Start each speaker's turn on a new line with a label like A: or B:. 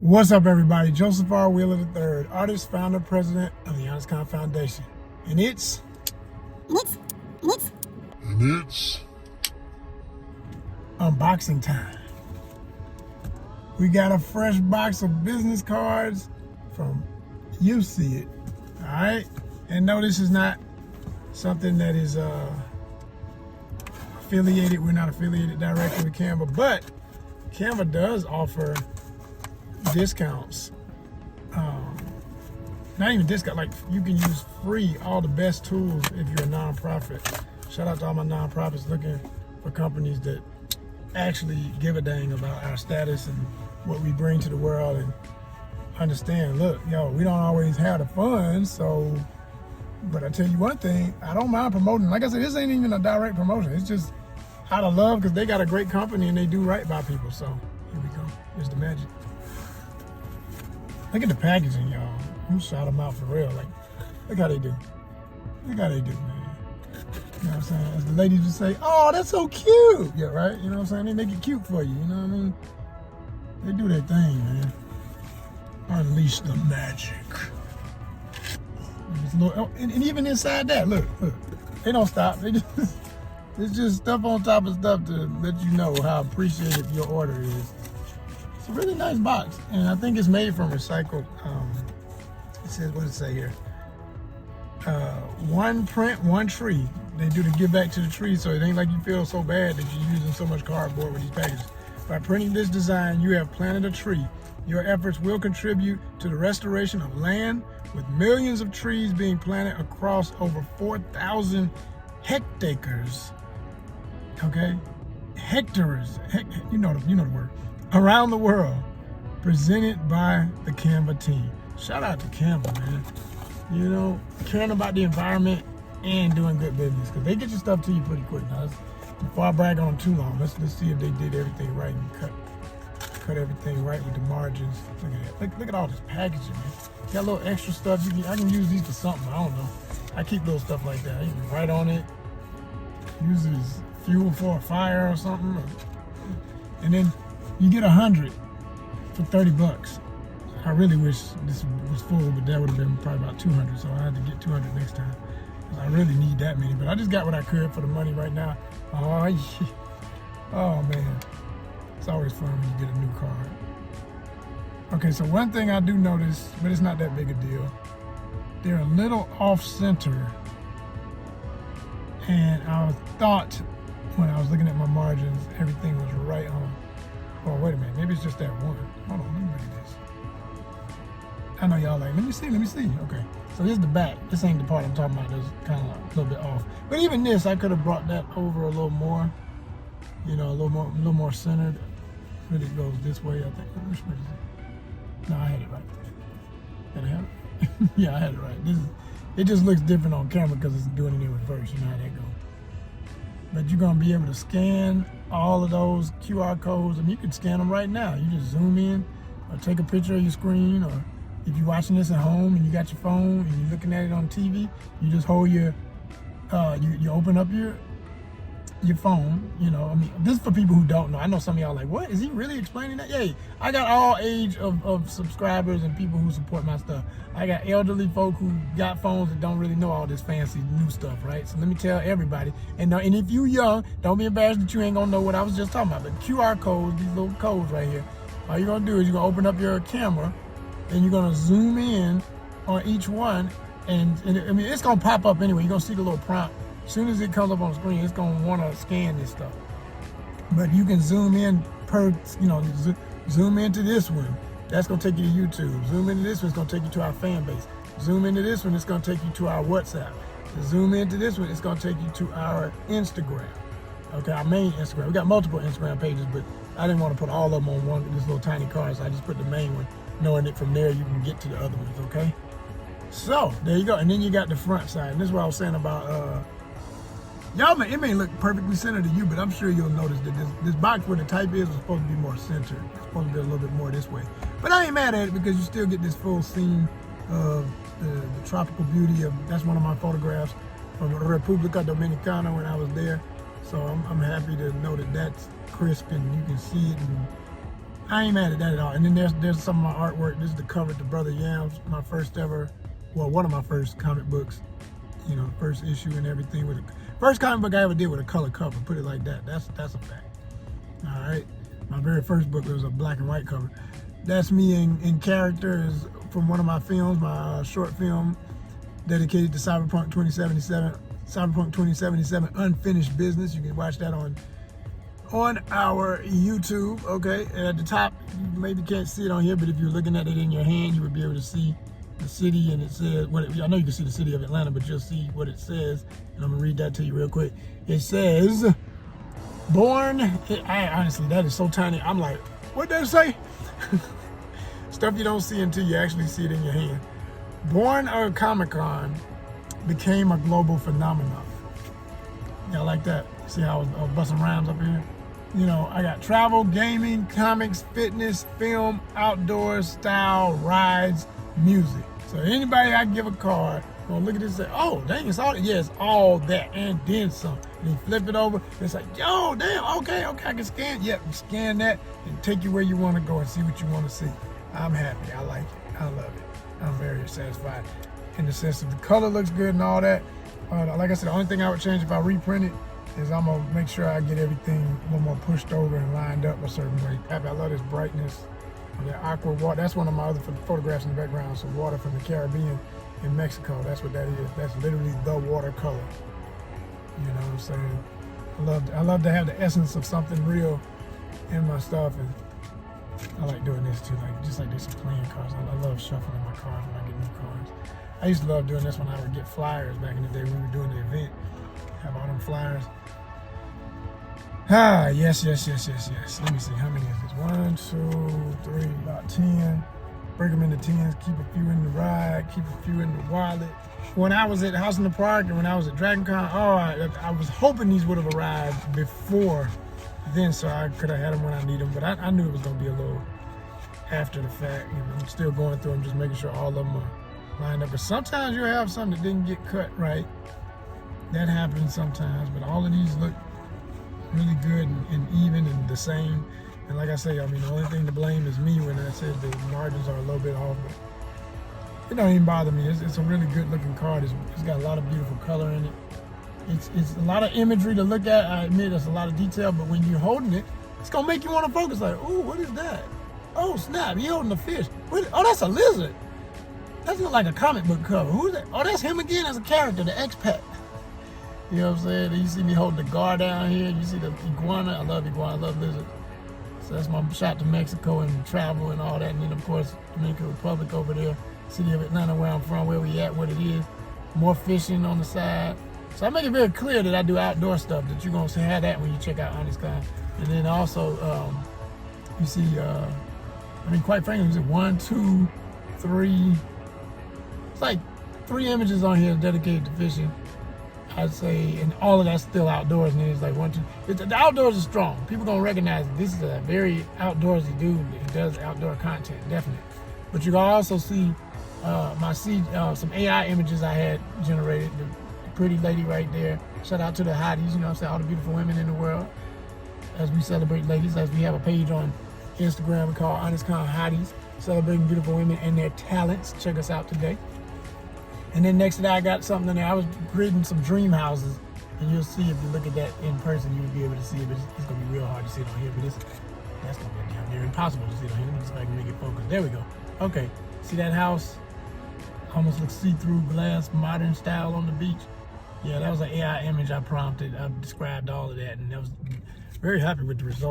A: What's up, everybody? Joseph R. Wheeler III, artist, founder, president of the Honest Con Foundation. And it's unboxing time. We got a fresh box of business cards from You See It. All right? And no, this is not something that is affiliated. We're not affiliated directly with Canva, but Canva does offer discounts. Not even discount, like you can use free all the best tools if you're a nonprofit. Shout out to all my nonprofits looking for companies that actually give a dang about our status and what we bring to the world, and understand, look, yo, we don't always have the funds, so, but I tell you one thing, I don't mind promoting. Like I said, this ain't even a direct promotion. It's just out of love because they got a great company and they do right by people. So here we go. Here's the magic. Look at the packaging, y'all. You shout them out for real. Like, look how they do. Look how they do, man. You know what I'm saying? As the ladies would say, oh, that's so cute. Yeah, right? You know what I'm saying? They make it cute for you. You know what I mean? They do their thing, man. Unleash the magic. And even inside that, look. They don't stop. They just, it's just stuff on top of stuff to let you know how appreciated your order is. It's a really nice box, and I think it's made from recycled. It says, what does it say here? One print, one tree. They do to give back to the tree, so it ain't like you feel so bad that you're using so much cardboard with these packages. By printing this design, you have planted a tree. Your efforts will contribute to the restoration of land, with millions of trees being planted across over 4,000 hectares. Okay, hectares. You know the word. Around the world, presented by the Canva team. Shout out to Canva, man. You know, caring about the environment and doing good business, because they get your stuff to you pretty quick. Now, before I brag on them too long, let's see if they did everything right and cut everything right with the margins. Look at that. Look at all this packaging, man. Got a little extra stuff. I can use these for something. I don't know. I keep little stuff like that. You can write on it. Use it as fuel for a fire or something. And then you get 100 for $30. I really wish this was full, but that would have been probably about 200, so I had to get 200 next time. I really need that many, but I just got what I could for the money right now. Oh, yeah. Oh man, it's always fun when you get a new card. Okay, so one thing I do notice, but it's not that big a deal, they're a little off-center, and I thought when I was looking at my margins, everything was right on. Oh, wait a minute, maybe it's just that one. Hold on, let me look at this. I know y'all like, let me see. Okay, so here's the back. This ain't the part I'm talking about. That's kind of a little bit off. But even this, I could have brought that over a little more. You know, a little more centered. Really goes this way, I think. Which way is it? No, I had it right. Did I have it? Yeah, I had it right. It just looks different on camera because it's doing it in reverse. You know how that goes. But you're gonna be able to scan all of those QR codes. I mean, you can scan them right now. You just zoom in, or take a picture of your screen, or if you're watching this at home and you got your phone and you're looking at it on TV, you just hold your, you open up your phone, you know. I mean, this is for people who don't know. I know some of y'all like, what, is he really explaining that? Yay, I got all age of subscribers and people who support my stuff. I got elderly folk who got phones that don't really know all this fancy new stuff, right? So let me tell everybody, and if you young, don't be embarrassed that you ain't gonna know what I was just talking about. But QR codes, these little codes right here, all you're gonna do is you're gonna open up your camera, and you're gonna zoom in on each one, and I mean, it's gonna pop up anyway. You're gonna see the little prompt. As soon as it comes up on the screen, it's gonna wanna scan this stuff. But you can zoom in zoom into this one. That's gonna take you to YouTube. Zoom into this one, it's gonna take you to our fan base. Zoom into this one, it's gonna take you to our WhatsApp. Zoom into this one, it's gonna take you to our Instagram. Okay, our main Instagram. We got multiple Instagram pages, but I didn't want to put all of them on this little tiny card, so I just put the main one, knowing that from there you can get to the other ones, okay? So, there you go. And then you got the front side. And this is what I was saying about, it may look perfectly centered to you, but I'm sure you'll notice that this box where the type is supposed to be more centered. It's supposed to be a little bit more this way. But I ain't mad at it because you still get this full scene of the tropical beauty of, that's one of my photographs from República Dominicana when I was there. So I'm happy to know that that's crisp and you can see it, and I ain't mad at that at all. And then there's some of my artwork. This is the cover to Brother Yams, my first ever, well, one of my first comic books. You know, first issue and everything with first comic book I ever did with a color cover. Put it like that. That's a fact. All right. My very first book was a black and white cover. That's me in character is from one of my films, my short film dedicated to Cyberpunk 2077. Cyberpunk 2077 Unfinished Business. You can watch that on our YouTube, okay? And at the top, you maybe can't see it on here, but if you're looking at it in your hand, you would be able to see the city, and it says, I know you can see the city of Atlanta, but you'll see what it says, and I'm gonna read that to you real quick. It says, honestly, that is so tiny. I'm like, what did it say? Stuff you don't see until you actually see it in your hand. Born at Comic-Con became a global phenomenon. Y'all like that? See how I was busting rhymes up here? You know, I got travel, gaming, comics, fitness, film, outdoors, style, rides, music. So anybody I give a card, gonna look at this and say, oh, dang, it's all that. Yeah, it's all that and then some. And you flip it over, it's like, yo, damn, okay, I can scan. Yep, you scan that and take you where you wanna go and see what you wanna see. I'm happy, I like it, I love it. I'm very satisfied in the sense of the color looks good and all that. Like I said, the only thing I would change if I reprint it is I'm gonna make sure I get everything a little more pushed over and lined up a certain way. I love this brightness. That aqua water, that's one of my other photographs in the background. So water from the Caribbean in Mexico, that's what that is. That's literally the watercolor. You know what I'm saying? I love to have the essence of something real in my stuff, and I like doing this too, just like this playing cards. I love shuffling my cards when I get new cards. I used to love doing this when I would get flyers back in the day when we were doing the event. Have all them flyers. Yes. Let me see, how many is this? 1, 2, 3, about 10. Break them into 10s, keep a few in the ride, keep a few in the wallet. When I was at House in the Park and when I was at Dragon Con, I was hoping these would have arrived before then, so I could have had them when I need them, but I knew it was gonna be a little after the fact. You know, I'm still going through them, just making sure all of them are lined up. But sometimes you'll have something that didn't get cut right. That happens sometimes, but all of these look really good and even and the same. And like I say, I mean, the only thing to blame is me when I said the margins are a little bit off, but it don't even bother me. It's a really good looking card. It's got a lot of beautiful color in it. It's a lot of imagery to look at. I admit it's a lot of detail, but when you're holding it, it's gonna make you want to focus. Like, ooh, what is that? Oh snap, he holding a fish. Oh, that's a lizard. That's not like a comic book cover. Who's that? Oh, that's him again as a character, the expat. You know what I'm saying? You see me holding the gar down here. You see the iguana. I love iguana. I love lizards. So that's my shot to Mexico and travel and all that. And then, of course, Dominican Republic over there. City of Atlanta, where I'm from, where we at, what it is. More fishing on the side. So I make it very clear that I do outdoor stuff, that you're going to have that when you check out Honest Con. And then also, you see, quite frankly, is it 1, 2, 3? It's like 3 images on here dedicated to fishing. I'd say, and all of that's still outdoors, and it's like 1, 2. The outdoors is strong. People gonna recognize this is a very outdoorsy dude that does outdoor content, definitely. But you can also see some AI images I had generated. The pretty lady right there. Shout out to the hotties, you know what I'm saying, all the beautiful women in the world. As we celebrate ladies, as we have a page on Instagram we call Honest Con Hotties, celebrating beautiful women and their talents. Check us out today. And then next to that, I got something in there. I was creating some dream houses, and you'll see if you look at that in person, you'll be able to see it. But it's gonna be real hard to see it on here. But that's gonna be damn near impossible to see it on here. Let me see if I can make it focus. There we go. Okay, see that house? Almost looks see-through glass, modern style on the beach. Yeah, that was an AI image I prompted. I described all of that, and I was very happy with the result.